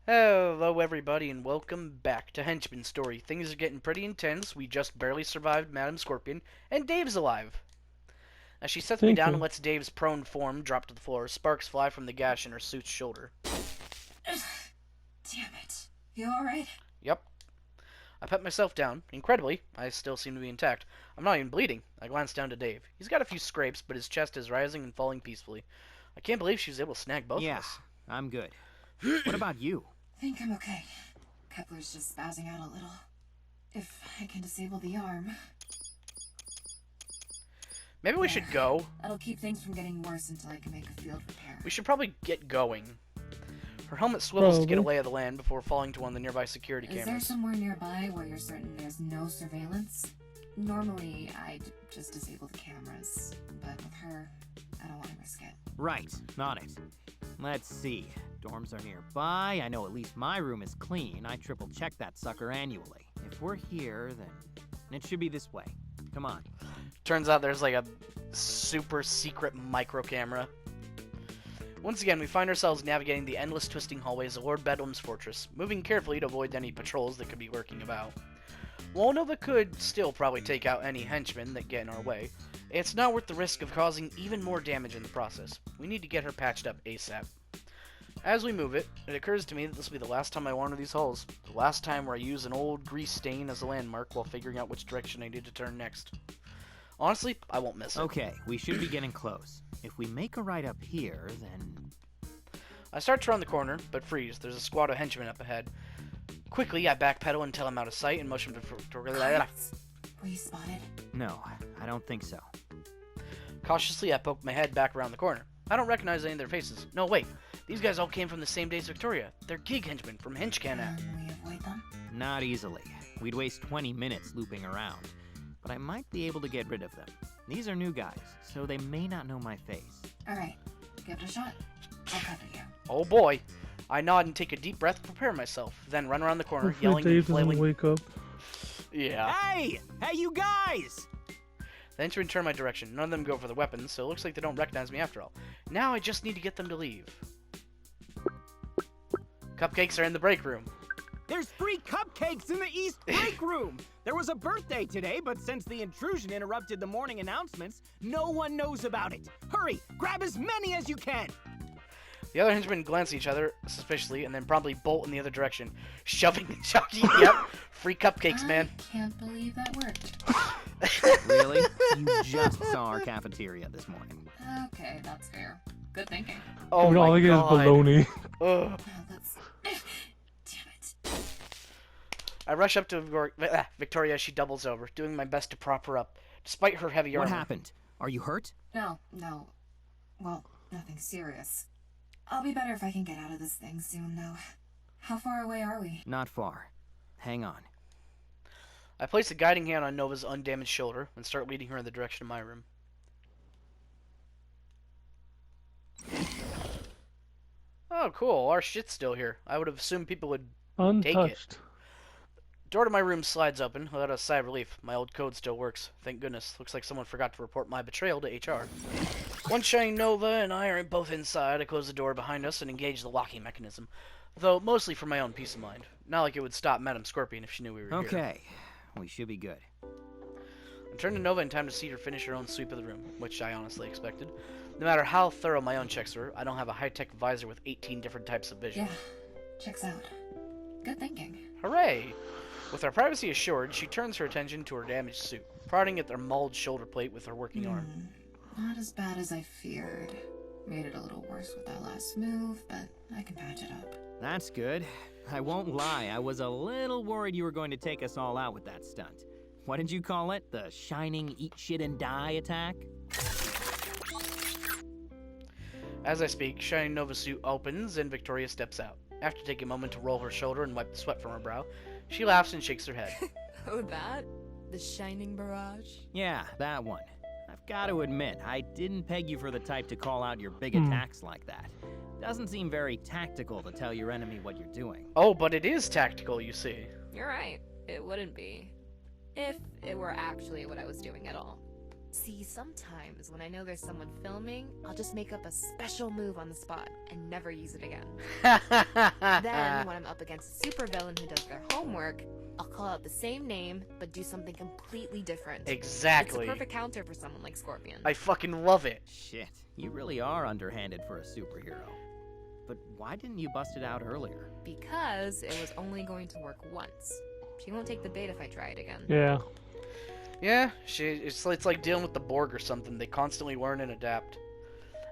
Hello, everybody, and welcome back to Henchman Story. Things are getting pretty intense. We just barely survived Madam Scorpion, and Dave's alive. As she sets me Thank down and you. lets Dave's prone form drop to the floor, sparks fly from the gash in her suit's shoulder. Damn it. You alright? Yep. I pet myself down. Incredibly, I still seem to be intact. I'm not even bleeding. I glance down to Dave. He's got a few scrapes, but his chest is rising and falling peacefully. I can't believe she was able to snag both of Yeah, us. I'm good. What about you? Think I'm okay. Kepler's just spazzing out a little. If I can disable the arm. Maybe we should go. That'll keep things from getting worse until I can make a field repair. We should probably get going. Her helmet swivels to get a Probably. lay of the land before falling to one of the nearby security Is there cameras. somewhere nearby where you're certain there's no surveillance? Normally, I'd just disable the cameras, but with her, I don't want to risk it. Right, on it. Let's see. Dorms are nearby. I know at least my room is clean. I triple check that sucker annually. If we're here, then it should be this way. Come on. Turns out there's like a super secret micro camera. Once again, we find ourselves navigating the endless twisting hallways of Lord Bedlam's fortress, moving carefully to avoid any patrols that could be lurking about. While Nova could still probably take out any henchmen that get in our way, it's not worth the risk of causing even more damage in the process. We need to get her patched up ASAP. As we move it, it occurs to me that this will be the last time I wander these halls. The last time where I use an old grease stain as a landmark while figuring out which direction I need to turn next. Honestly, I won't miss it. Okay, we should be getting close. If we make a right up here, then... I start to round the corner, but freeze. There's a squad of henchmen up ahead. Quickly, I backpedal until I'm out of sight and motion to Were you spotted? No, I don't think so. Cautiously, I poke my head back around the corner. I don't recognize any of their faces. No, wait. These guys all came from the same day's Victoria. They're gig henchmen from Henchman. Can we avoid them? Not easily. We'd waste 20 minutes looping around. But I might be able to get rid of them. These are new guys, so they may not know my face. Alright, give it a shot. I'll cover you. Oh boy. I nod and take a deep breath to prepare myself, then run around the corner, Hopefully yelling and Dave doesn't flailing. wake up. Yeah. Hey! Hey, you guys! The henchmen turn my direction. None of them go for the weapons, so it looks like they don't recognize me after all. Now I just need to get them to leave. Cupcakes are in the break room. There's free cupcakes in the East break room! There was a birthday today, but since the intrusion interrupted the morning announcements, no one knows about it. Hurry, grab as many as you can! The other henchmen glance at each other suspiciously and then promptly bolt in the other direction, shoving and chucking. Yep, free cupcakes, man. I can't believe that worked. Really? You just saw our cafeteria this morning. Okay, that's fair. Good thinking. Oh I mean, all my I get is god. baloney. Ugh. Oh, that's... Damn it. I rush up to Victoria as she doubles over, doing my best to prop her up, despite her heavy armor. What happened? Are you hurt? No. Well, nothing serious. I'll be better if I can get out of this thing soon, though. How far away are we? Not far. Hang on. I place a guiding hand on Nova's undamaged shoulder and start leading her in the direction of my room. Oh, cool. Our shit's still here. I would have assumed people would. Untouched. Door to my room slides open without a sigh of relief. My old code still works. Thank goodness. Looks like someone forgot to report my betrayal to HR. Once Shining Nova and I are both inside, I close the door behind us and engage the locking mechanism. Though mostly for my own peace of mind. Not like it would stop Madam Scorpion if she knew we were here. Okay, we should be good. I turn to Nova in time to see her finish her own sweep of the room, which I honestly expected. No matter how thorough my own checks were, I don't have a high-tech visor with 18 different types of vision. Yeah, checks out. Good thinking. Hooray! With our privacy assured, she turns her attention to her damaged suit, prodding at their mauled shoulder plate with her working arm. Not as bad as I feared. Made it a little worse with that last move, but I can patch it up. That's good. I won't lie, I was a little worried you were going to take us all out with that stunt. What did you call it? The shining eat shit and die attack? As I speak, Shining Nova's suit opens and Victoria steps out. After taking a moment to roll her shoulder and wipe the sweat from her brow, she laughs and shakes her head. Oh, that? The shining barrage? Yeah, that one. I've got to admit, I didn't peg you for the type to call out your big attacks like that. Doesn't seem very tactical to tell your enemy what you're doing. Oh, but it is tactical, you see. You're right. It wouldn't be. If it were actually what I was doing at all. See, sometimes when I know there's someone filming, I'll just make up a special move on the spot and never use it again. Then, when I'm up against a supervillain who does their homework, I'll call out the same name, but do something completely different. Exactly. It's a perfect counter for someone like Scorpion. I fucking love it. Shit, you really are underhanded for a superhero. But why didn't you bust it out earlier? Because it was only going to work once. She won't take the bait if I try it again. Yeah. Yeah, it's like dealing with the Borg or something. They constantly learn and adapt.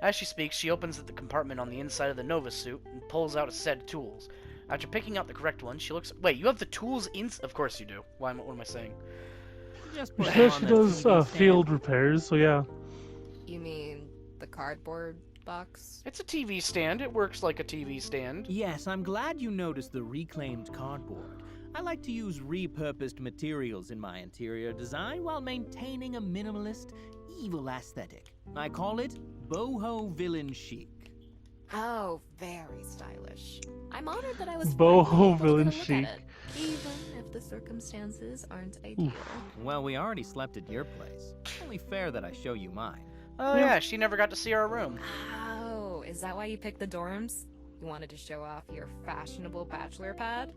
As she speaks, she opens the compartment on the inside of the Nova suit and pulls out a set of tools. After picking out the correct one, she looks... Wait, you have the tools in... Of course you do. What am I saying? Just put Yeah, them on she the does TV field stand. repairs, so yeah. You mean the cardboard box? It's a TV stand. It works like a TV stand. Yes, I'm glad you noticed the reclaimed cardboard. I like to use repurposed materials in my interior design while maintaining a minimalist, evil aesthetic. I call it boho villain chic. Oh, very stylish. I'm honored that I was Boho finally able to villain get a look chic. at it, even if the circumstances aren't ideal. Well, we already slept at your place. Only fair that I show you mine. Oh yeah, she never got to see our room. Oh, is that why you picked the dorms? You wanted to show off your fashionable bachelor pad?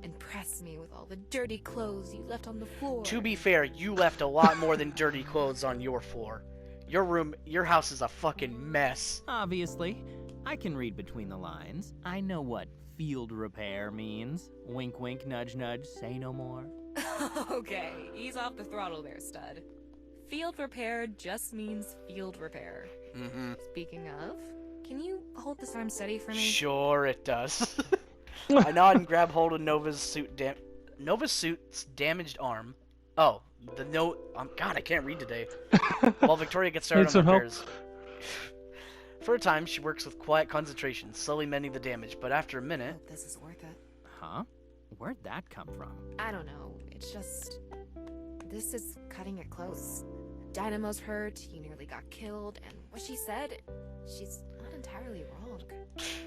Impress me with all the dirty clothes you left on the floor. To be fair, you left a lot more than dirty clothes on your floor. Your house is a fucking mess. Obviously, I can read between the lines. I know what field repair means. Wink, wink, nudge, nudge, say no more. Okay, ease off the throttle there, stud. Field repair just means field repair. Mm-hmm. Speaking of, can you hold this arm steady for me? Sure it does. I nod and grab hold of Nova's suit's damaged arm. Oh, God, I can't read today. While Victoria gets started Need on some help? repairs. For a time, she works with quiet concentration, slowly mending the damage, but after a minute... Hope this is worth it. Huh? Where'd that come from? I don't know. It's just... This is cutting it close. Dynamo's hurt, he nearly got killed, and what she said, she's not entirely wrong.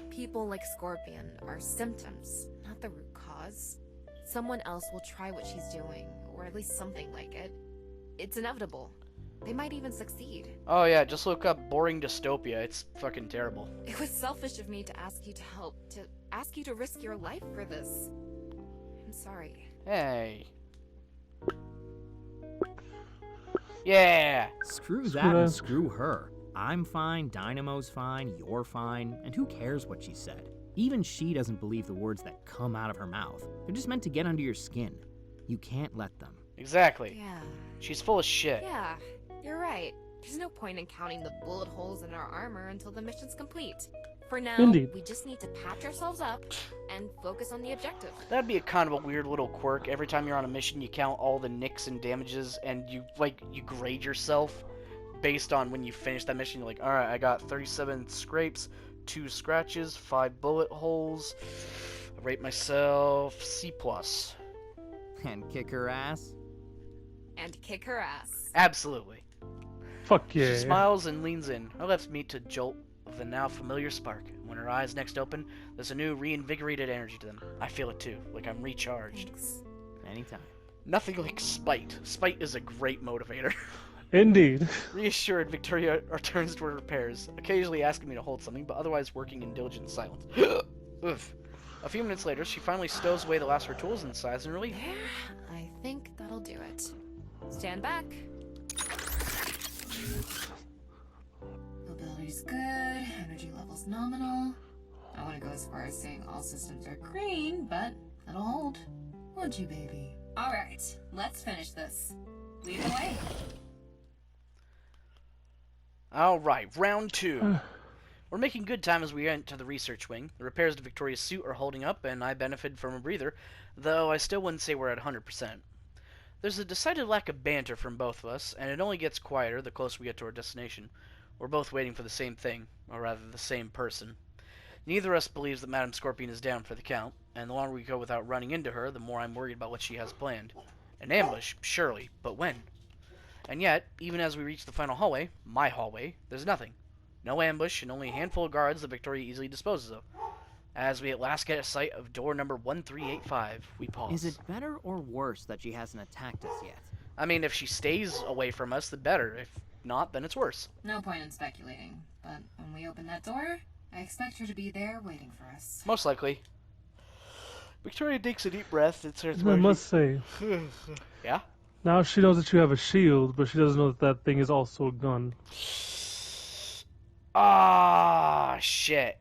People like Scorpion are symptoms, not the root cause. Someone else will try what she's doing, or at least something like it. It's inevitable. They might even succeed. Oh yeah, just look up boring dystopia. It's fucking terrible. It was selfish of me to ask you to help, to ask you to risk your life for this. I'm sorry. Hey. Yeah. Screw Screw that and that. screw her. I'm fine, Dynamo's fine, you're fine, and who cares what she said? Even she doesn't believe the words that come out of her mouth. They're just meant to get under your skin. You can't let them. Exactly. Yeah. She's full of shit. Yeah, you're right. There's no point in counting the bullet holes in our armor until the mission's complete. For now, Indeed. we just need to patch ourselves up and focus on the objective. That'd be a kind of a weird little quirk. Every time you're on a mission, you count all the nicks and damages, and you grade yourself based on when you finish that mission. You're like, all right, I got 37 scrapes, 2 scratches, 5 bullet holes. I rate myself C+. And kick her ass? And kick her ass. Absolutely. Fuck yeah. She smiles and leans in. Her lips meet to jolt of the now familiar spark. When her eyes next open, there's a new reinvigorated energy to them. I feel it too, like I'm recharged. Thanks. Anytime. Nothing like spite. Spite is a great motivator. Indeed. Reassured, Victoria returns to her repairs, occasionally asking me to hold something, but otherwise working in diligent silence. Oof. A few minutes later, she finally stows away the last of her tools and sighs in relief. There, I think that'll do it. Stand back. Mobility's good, energy level's nominal. I wouldn't go as far as saying all systems are green, but that'll hold. Would you, baby? Alright, let's finish this. Lead the way. Alright, round 2. We're making good time as we enter the research wing. The repairs to Victoria's suit are holding up, and I benefit from a breather, though I still wouldn't say we're at 100%. There's a decided lack of banter from both of us, and it only gets quieter the closer we get to our destination. We're both waiting for the same thing, or rather the same person. Neither of us believes that Madame Scorpion is down for the count, and the longer we go without running into her, the more I'm worried about what she has planned. An ambush, surely, but when? And yet, even as we reach the final hallway, my hallway, there's nothing. No ambush, and only a handful of guards that Victoria easily disposes of. As we at last get a sight of door number 1385, we pause. Is it better or worse that she hasn't attacked us yet? I mean, if she stays away from us, the better. If not, then it's worse. No point in speculating, but when we open that door, I expect her to be there waiting for us. Most likely. Victoria takes a deep breath and starts I must say, Yeah? now she knows that you have a shield, but she doesn't know that that thing is also a gun. Ah, shit.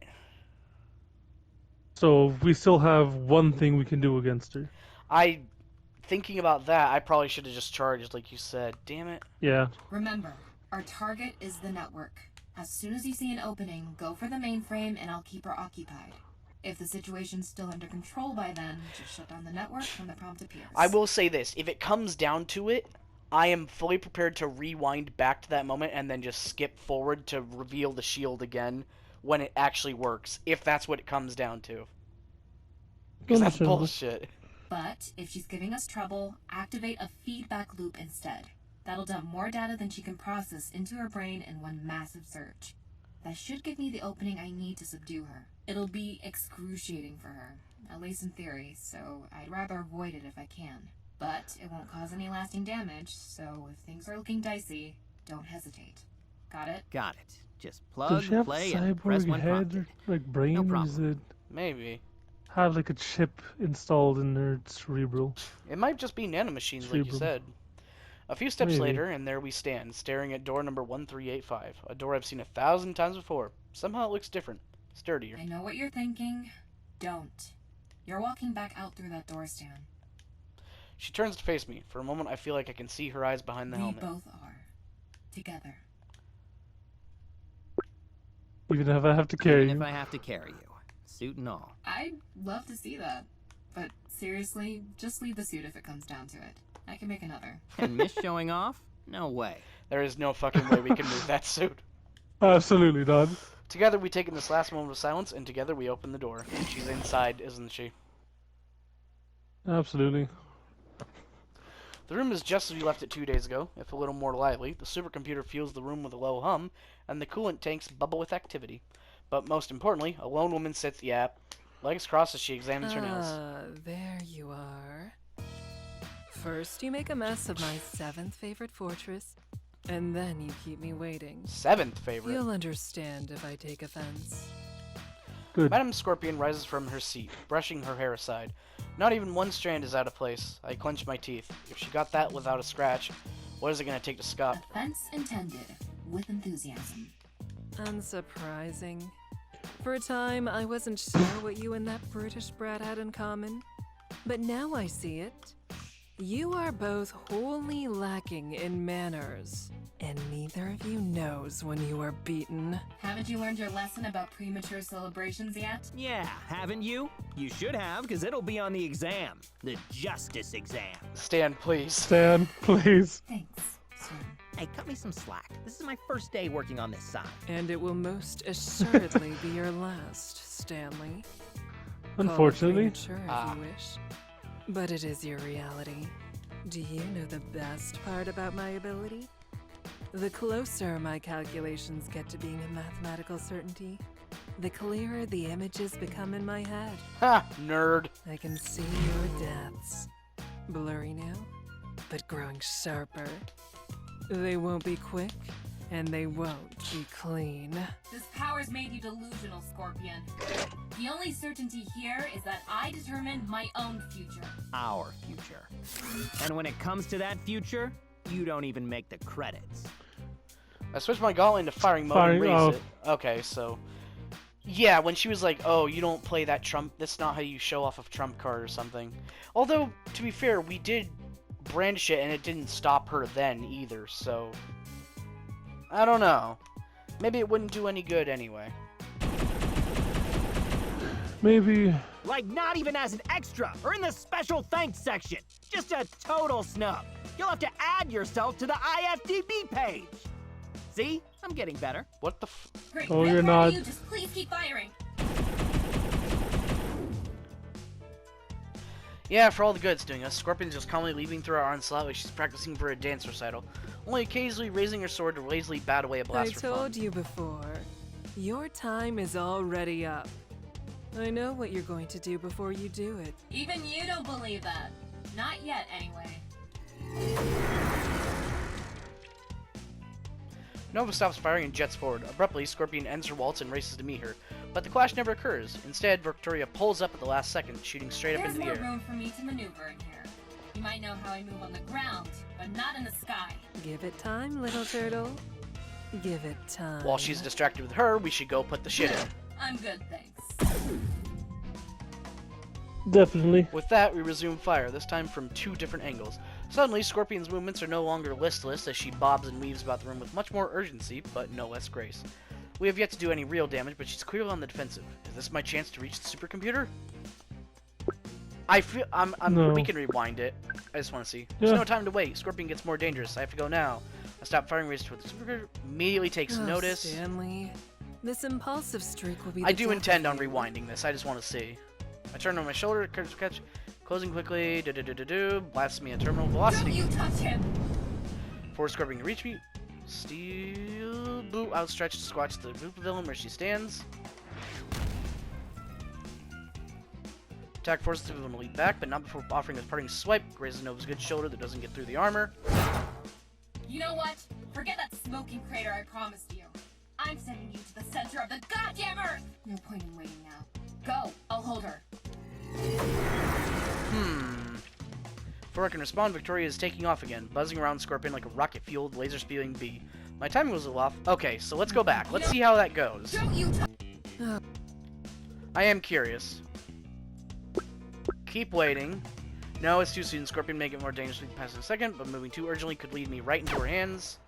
So we still have one thing we can do against her. Thinking about that, I probably should have just charged, like you said. Damn it. Yeah. Remember, our target is the network. As soon as you see an opening, go for the mainframe and I'll keep her occupied. If the situation's still under control by then, just shut down the network when the prompt appears. I will say this. If it comes down to it, I am fully prepared to rewind back to that moment and then just skip forward to reveal the shield again when it actually works, if that's what it comes down to. Because that's Understandable. bullshit. But if she's giving us trouble, activate a feedback loop instead. That'll dump more data than she can process into her brain in one massive surge. That should give me the opening I need to subdue her. It'll be excruciating for her, at least in theory, so I'd rather avoid it if I can. But it won't cause any lasting damage, so if things are looking dicey, don't hesitate. Got it? Got it. Just Does plug, she have play, and press cyborg when head prompted. or like brain? No or problem. does it Maybe. have like a chip installed in her cerebral? It might just be nanomachines, like you Cerebrum. said. A few steps Maybe. later, and there we stand, staring at door number 1385. A door I've seen 1,000 times before. Somehow it looks different. Sturdier. I know what you're thinking. Don't. You're walking back out through that door, Stan. She turns to face me. For a moment, I feel like I can see her eyes behind the We helmet. both are. Together. Even if I have to carry Even you. if I have to carry you. Suit and all. I'd love to see that. But seriously, just leave the suit if it comes down to it. I can make another. And miss showing off? No way. There is no fucking way we can move that suit. Absolutely not. Together we take in this last moment of silence, and together we open the door. She's inside, isn't she? Absolutely. The room is just as we left it 2 days ago, if a little more lively. The supercomputer fuels the room with a low hum, and the coolant tanks bubble with activity. But most importantly, a lone woman sits, legs crossed as she examines her nails. There you are. First, you make a mess of my 7th favorite fortress, and then you keep me waiting. 7th favorite. You'll understand if I take offense. Good. Madame Scorpion rises from her seat, brushing her hair aside. Not even one strand is out of place. I clench my teeth. If she got that without a scratch, what is it going to take to stop? Offense intended, with enthusiasm. Unsurprising. For a time, I wasn't sure what you and that British brat had in common. But now I see it. You are both wholly lacking in manners, and neither of you knows when you are beaten. Haven't you learned your lesson about premature celebrations yet? Yeah, haven't you? You should have, because it'll be on the exam. The justice exam. Stan, please. Stan, please. Thanks, Stan. Hey, cut me some slack. This is my first day working on this side. And it will most assuredly be your last, Stanley. Call it Unfortunately. premature if you wish. But it is your reality. Do you know the best part about my ability? The closer my calculations get to being a mathematical certainty, the clearer the images become in my head. Ha! Nerd. I can see your deaths. Blurry now, but growing sharper. They won't be quick, and they won't be clean. This power's made you delusional, Scorpion. The only certainty here is that I determine my own future. Our future. And when it comes to that future, you don't even make the credits. I switched my gauntlet into firing mode and raised it. Okay, so... Yeah, when she was like, oh, you don't play that trump... That's not how you show off a trump card or something. Although, to be fair, we did brandish it and it didn't stop her then either, so... I don't know. Maybe it wouldn't do any good anyway. Maybe. Like not even as an extra or in the special thanks section. Just a total snub. You'll have to add yourself to the IFDB page. See? I'm getting better. What the Great. Oh, real you're proud of not. You. Just please keep firing. Yeah, for all the good it's doing us, Scorpion's just calmly leaving through our onslaught like she's practicing for a dance recital, only occasionally raising her sword to lazily bat away a I blast for fun. told you before, your time is already up. I know what you're going to do before you do it. Even you don't believe that. Not yet, anyway. Nova stops firing and jets forward. Abruptly, Scorpion ends her waltz and races to meet her. But the clash never occurs. Instead, Victoria pulls up at the last second, shooting straight up There's into the more air. room for me to maneuver in here. You might know how I move on the ground, but not in the sky. Give it time, little turtle. Give it time. While she's distracted with her, we should go put the shit in. I'm good, thanks. Definitely. With that, we resume fire, this time from 2 different angles. Suddenly, Scorpion's movements are no longer listless as she bobs and weaves about the room with much more urgency, but no less grace. We have yet to do any real damage, but she's clearly on the defensive. Is this my chance to reach the supercomputer? I feel No. we can rewind it. I just want to see. There's Yeah. no time to wait. Scorpion gets more dangerous. I have to go now. I stop firing, race toward the supercomputer. Immediately takes Oh, notice. Stanley. This impulsive streak will be I the do death intend of on you. rewinding this. I just want to see. I turn on my shoulder, catch, closing quickly. Blasts me at terminal Don't velocity. you touch him! Force Scorpion to reach me. Steel boot outstretched to squash the group villain where she stands. Attack forces the villain to leap back, but not before offering a parting swipe. Grazes Nova's good shoulder that doesn't get through the armor. You know what? Forget that smoking crater I promised you. I'm sending you to the center of the goddamn Earth! No point in waiting now. Go, I'll hold her. Before I can respond, Victoria is taking off again, buzzing around Scorpion like a rocket-fueled, laser-spewing bee. My timing was a little off. Okay, so let's go back. Let's see how that goes. Don't you touch I am curious. Keep waiting. No, it's too soon. Scorpion may get more dangerously past in a second, but moving too urgently could lead me right into her hands.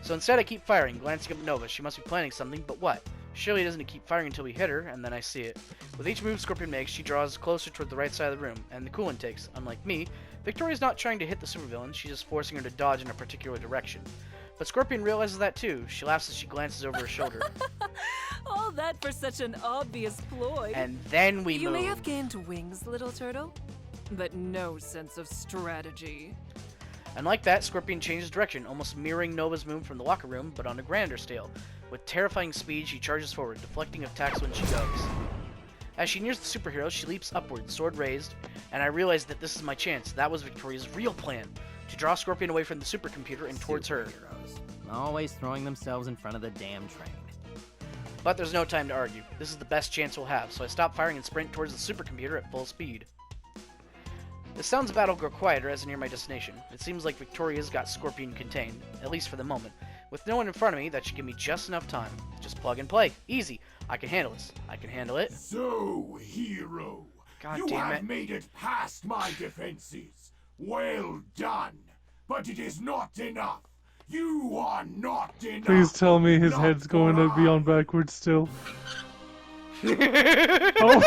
So instead I keep firing, glancing up Nova. She must be planning something, but what? Surely doesn't keep firing until we hit her, and then I see it. With each move Scorpion makes, she draws closer toward the right side of the room, and the cool intakes. Unlike me, Victoria's not trying to hit the supervillain, she's just forcing her to dodge in a particular direction. But Scorpion realizes that too. She laughs as she glances over her shoulder. All that for such an obvious ploy. And then we You move. may have gained wings, little turtle, but no sense of strategy. And like that, Scorpion changes direction, almost mirroring Nova's move from the locker room, but on a grander scale. With terrifying speed, she charges forward, deflecting attacks when she goes. As she nears the superhero, she leaps upward, sword raised, and I realize that this is my chance. That was Victoria's real plan, to draw Scorpion away from the supercomputer and towards her. Superheroes. Always throwing themselves in front of the damn train. But there's no time to argue. This is the best chance we'll have, so I stop firing and sprint towards the supercomputer at full speed. The sounds of battle grow quieter as I near my destination. It seems like Victoria's got Scorpion contained, at least for the moment. With no one in front of me, that should give me just enough time. Just plug and play. Easy. I can handle this. I can handle it. So, hero, God you damn have it. made it past my defenses. Well done. But it is not enough. You are not enough. Please tell me his Not head's going to be for on backwards still. Oh.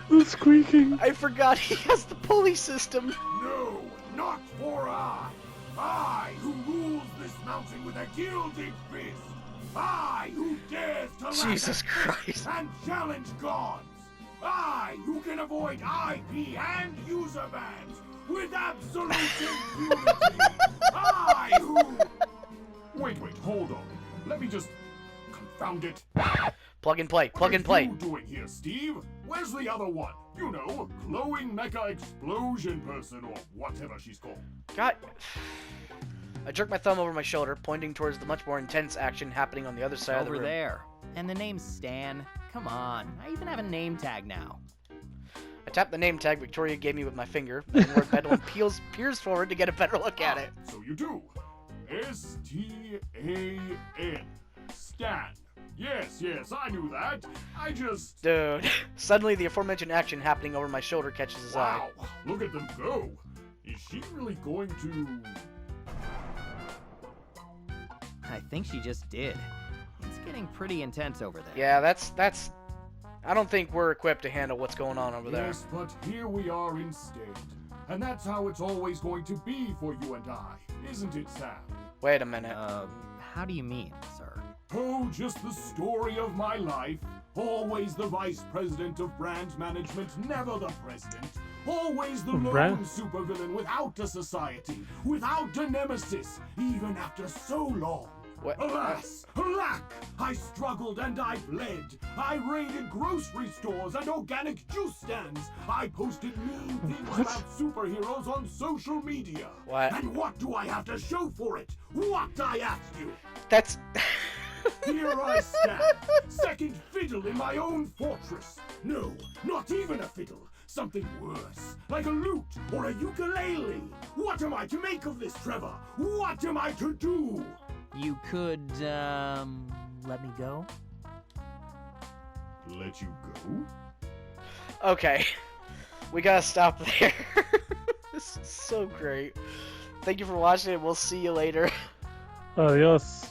The squeaking. I forgot he has the pulley system. No, not for I. I who rules this mountain with a gilded fist. I who dares to laugh Jesus Christ. and challenge gods. I who can avoid IP and user bans with absolute impunity. I who... Wait, hold on. Let me just... Confound it. Plug and play. Plug and What are play. you doing here, Steve? Where's the other one? You know, glowing mecha explosion person or whatever she's called. God. I jerk my thumb over my shoulder, pointing towards the much more intense action happening on the other side of the Over room. there. And the name's Stan. Come on. I even have a name tag now. I tap the name tag Victoria gave me with my finger, and Lord Bedlam peers forward to get a better look at it. So you do. S-T-A-N. Stan. Yes, I knew that. I just... Dude. Suddenly, the aforementioned action happening over my shoulder catches his eye. Wow, look at them go. Is she really going to... I think she just did. It's getting pretty intense over there. Yeah, that's... I don't think we're equipped to handle what's going on over there. Yes, but here we are instead. And that's how it's always going to be for you and I, isn't it, Sam? Wait a minute. How do you mean, sir? Oh, just the story of my life. Always the vice president of brand management, never the president. Always the lone Brand? supervillain without a society, without a nemesis, even after so long. What? Alas, alack! I struggled and I bled. I raided grocery stores and organic juice stands. I posted mean things about superheroes on social media. What? And what do I have to show for it? What, I ask you? That's. Here I stand, second fiddle in my own fortress. No, not even a fiddle. Something worse, like a lute or a ukulele. What am I to make of this, Trevor? What am I to do? You could, let me go? Let you go? Okay. We gotta stop there. This is so great. Thank you for watching, and we'll see you later. Adios.